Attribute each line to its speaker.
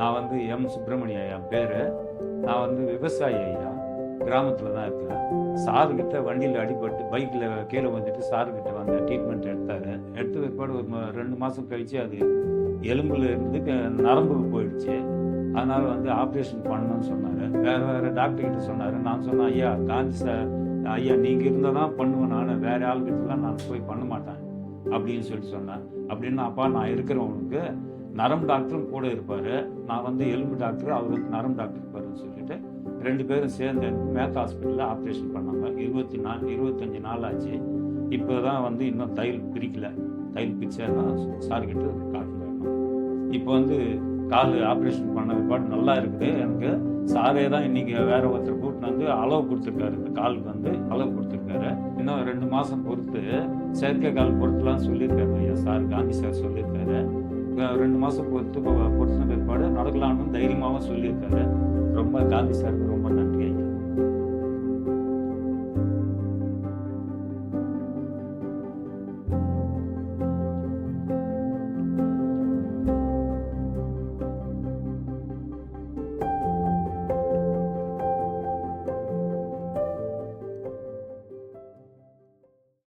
Speaker 1: நான் வந்து எம். சுப்பிரமணிய ஐயா பேர். நான் வந்து விவசாயி ஐயா. கிராமத்தில் தான் இருக்கிறேன். சாருக்கிட்ட வண்டியில் அடிபட்டு பைக்கில் கீழே வந்துட்டு சாருக்கிட்ட வந்து ட்ரீட்மெண்ட் எடுத்தார். எடுத்த பிற்பாடு ஒரு 2 மாதம் கழித்து அது எலும்பில் இருந்து நரம்புக்கு போயிடுச்சு. அதனால் வந்து ஆப்ரேஷன் பண்ணணும்னு சொன்னார். வேறு டாக்டர்கிட்ட சொன்னார். நான் சொன்னேன், ஐயா காந்தி சார் ஐயா நீங்கள் இருந்தால் தான் பண்ணுவேன், நான் வேறு ஆள்கிட்டலாம் நான் போய் பண்ண மாட்டேன் அப்படின்னு சொன்னேன். அப்படின்னா அப்பா நான் இருக்கிறேன், உனக்கு நரம்பு டாக்டரும் கூட இருப்பார், நான் வந்து எலும்பு டாக்டர், அவர் வந்து நரம்பு டாக்டர் இருப்பாருன்னு சொல்லிட்டு 2 பேரும் சேர்ந்து மேத் ஹாஸ்பிட்டலில் ஆப்ரேஷன் பண்ணாங்க. 25 நாள் ஆச்சு. இப்போ தான் வந்து இன்னும் தையல் பிரிக்கல. தையல் பிரிச்சா சார்கிட்ட காட்டணும். இப்போ வந்து கால் ஆப்ரேஷன் பண்ண பாட்டு நல்லா இருக்குது. எனக்கு சாரே தான் இன்றைக்கி வேற ஒருத்தர் கூட்டின்னு வந்து அளவு கொடுத்துருக்காரு. இந்த காலுக்கு வந்து அளவு கொடுத்துருக்காரு. இன்னும் 2 மாதம் பொறுத்து செயற்கை கால் பொறுத்துலாம் சொல்லியிருக்காரு ஐயா சார், காந்தி சார் சொல்லியிருக்காரு. 2 மாதம் பொறுத்துன பிற்பாடு நடக்கலான்னு தைரியமாகவும் சொல்லியிருக்காரு. ரொம்ப காந்தி சாருக்கு ரொம்ப நன்றி.